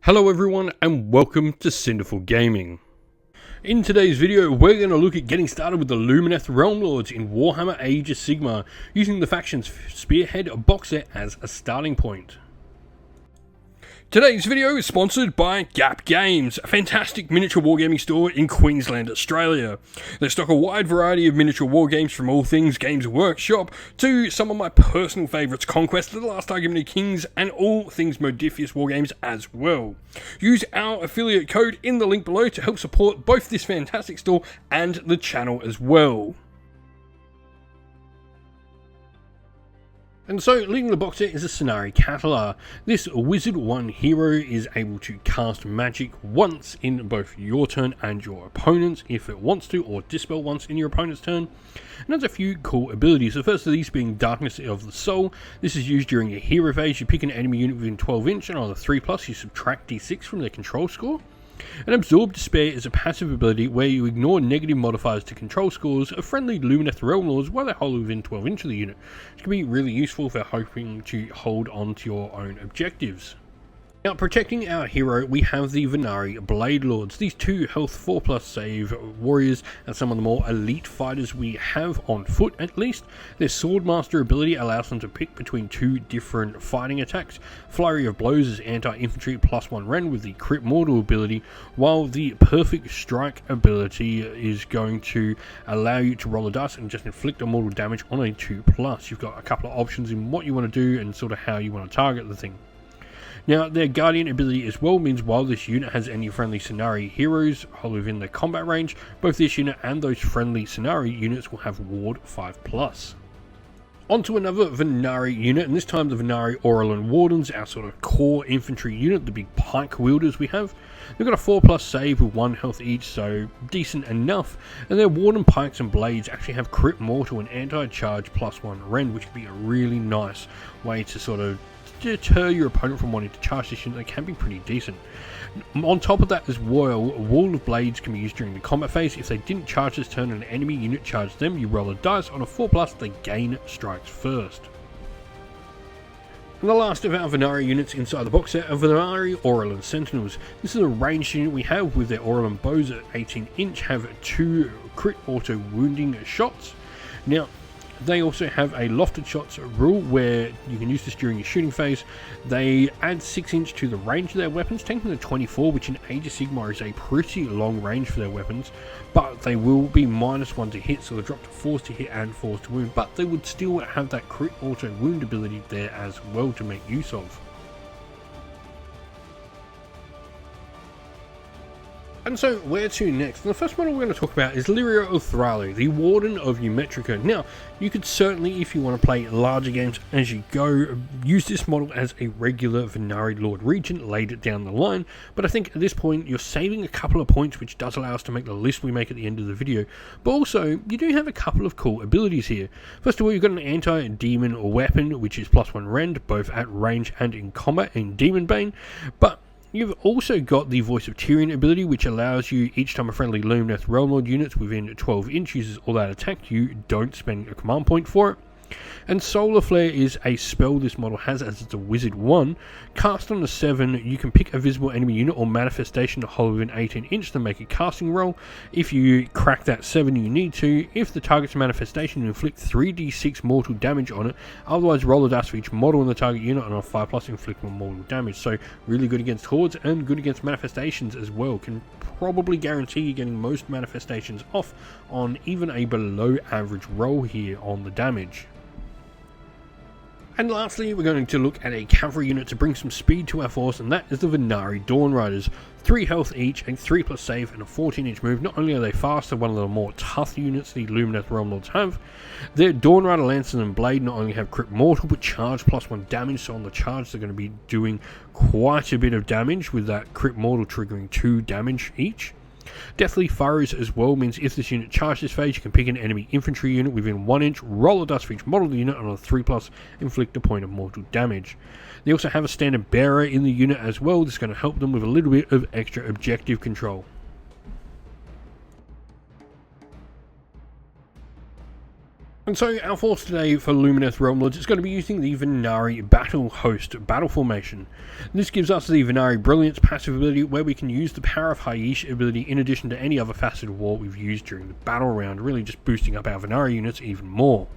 Hello everyone and welcome to Cinderful Gaming. In today's video we're going to look at getting started with the Lumineth Realm Lords in Warhammer Age of Sigmar, using the faction's Spearhead box set as a starting point. Today's video is sponsored by Gap Games, a fantastic miniature wargaming store in Queensland, Australia. They stock a wide variety of miniature wargames, from all things Games Workshop to some of my personal favourites, Conquest, The Last Argument of Kings, and all things Modifius wargames as well. Use our affiliate code in the link below to help support both this fantastic store and the channel as well. And so, leading the box set is a Scenari Catalar. This Wizard 1 hero is able to cast magic once in both your turn and your opponent's if it wants to, or dispel once in your opponent's turn. And has a few cool abilities. The first of these being Darkness of the Soul. This is used during a hero phase. You pick an enemy unit within 12 inch, and on a 3+, you subtract d6 from their control score. And Absorb Despair is a passive ability where you ignore negative modifiers to control scores of friendly Lumineth Realm Lords while they hold within 12 inch of the unit, which can be really useful for hoping to hold on to your own objectives. Now, protecting our hero, we have the Venari Blade Lords. These 2 health 4+ save warriors and some of the more elite fighters we have on foot at least. Their Swordmaster ability allows them to pick between 2 different fighting attacks. Flurry of Blows is anti-infantry +1 rend with the Crit Mortal ability, while the Perfect Strike ability is going to allow you to roll a dice and just inflict a mortal damage on a 2+. You've got a couple of options in what you want to do and sort of how you want to target the thing. Now, their Guardian ability as well means while this unit has any friendly Scenari heroes within the combat range, both this unit and those friendly Scenari units will have Ward 5+. Onto another Venari unit, and this time the Venari Aurelin Wardens, our sort of core infantry unit, the big pike wielders we have. They've got a 4+ save with 1 health each, so decent enough, and their Warden Pikes and Blades actually have Crit Mortal and Anti-Charge +1 rend, which can be a really nice way to sort of deter your opponent from wanting to charge this unit. They can be pretty decent. On top of that as well, Wall of Blades can be used during the combat phase. If they didn't charge this turn and an enemy unit charged them, you roll a dice. On a 4+, they gain strikes first. And the last of our Venari units inside the box set are Venari Aurelin Sentinels. This is a ranged unit we have with their Aurelin bows at 18 inch, have 2 crit auto wounding shots. Now, they also have a lofted shots rule where you can use this during your shooting phase. They add 6 inch to the range of their weapons, taking them to 24, which in Age of Sigmar is a pretty long range for their weapons, but they will be -1 to hit, so they drop to 4 to hit and 4 to wound, but they would still have that crit auto wound ability there as well to make use of. And so, where to next? And the first model we're going to talk about is Lyria of Thralo, the Warden of Umetrica. Now, you could certainly, if you want to play larger games as you go, use this model as a regular Venari Lord Regent later down the line, but I think at this point you're saving a couple of points, which does allow us to make the list we make at the end of the video, but also, you do have a couple of cool abilities here. First of all, you've got an anti-demon weapon, which is +1 rend, both at range and in combat in Demon Bane, but you've also got the Voice of Tyrion ability, which allows you, each time a friendly Lumineth Realm Lord unit within 12 inch uses all that attack, you don't spend a command point for it. And Solar Flare is a spell this model has as it's a Wizard 1. Cast on a 7, you can pick a visible enemy unit or manifestation to hold within 18 inch to make a casting roll. If you crack that 7, you need to. If the target's manifestation, you inflict 3d6 mortal damage on it. Otherwise, roll a dice for each model in the target unit, and on a 5+, inflict more mortal damage. So, really good against hordes and good against manifestations as well. Can probably guarantee you getting most manifestations off on even a below average roll here on the damage. And lastly, we're going to look at a cavalry unit to bring some speed to our force, and that is the Venari Dawn Riders. 3 health each, a 3+ save, and a 14 inch move. Not only are they fast, they're one of the more tough units the Lumineth Realm Lords have. Their Dawn Rider Lances and Blade not only have crit mortal, but charge +1 damage, so on the charge they're going to be doing quite a bit of damage, with that crit mortal triggering 2 damage each. Deathly Furrows as well means if this unit charges this phase, you can pick an enemy infantry unit within 1 inch, roll a dice for each model of the unit, and on a 3+, inflict a point of mortal damage. They also have a standard bearer in the unit as well. This is going to help them with a little bit of extra objective control. And so our force today for Lumineth Realm Lords is going to be using the Venari Battle Host battle formation. This gives us the Venari Brilliance passive ability, where we can use the Power of Haish ability in addition to any other facet of war we've used during the battle round, really just boosting up our Venari units even more.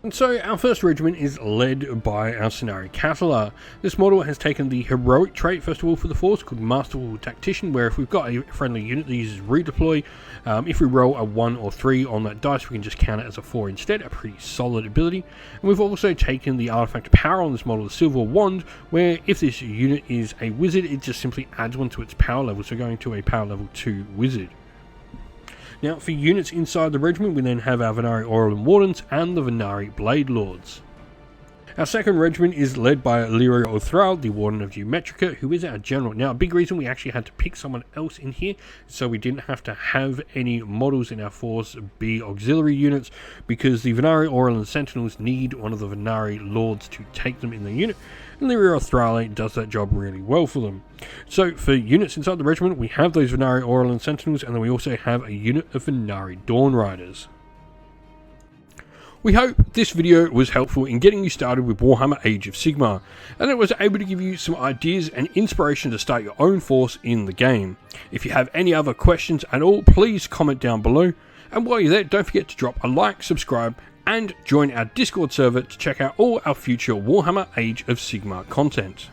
And so our first regiment is led by our Scenari Catelar. This model has taken the heroic trait first of all for the force called Masterful Tactician, where if we've got a friendly unit that uses redeploy, if we roll a 1 or 3 on that dice, we can just count it as a 4 instead, a pretty solid ability. And we've also taken the artifact power on this model, the Silver Wand, where if this unit is a wizard, it just simply adds 1 to its power level, so going to a power level 2 wizard. Now, for units inside the regiment, we then have our Venari Orlin Wardens and the Venari Blade Lords. Our second regiment is led by Lyria Uthral, the Warden of Geometrica, who is our general. Now, a big reason we actually had to pick someone else in here, so we didn't have to have any models in our force be auxiliary units, because the Venari Orlin Sentinels need one of the Venari Lords to take them in the unit, and Lyria Uthral does that job really well for them. So, for units inside the regiment, we have those Venari Orlin Sentinels, and then we also have a unit of Venari Dawn Riders. We hope this video was helpful in getting you started with Warhammer Age of Sigmar, and it was able to give you some ideas and inspiration to start your own force in the game. If you have any other questions at all, please comment down below, and while you're there, don't forget to drop a like, subscribe, and join our Discord server to check out all our future Warhammer Age of Sigmar content.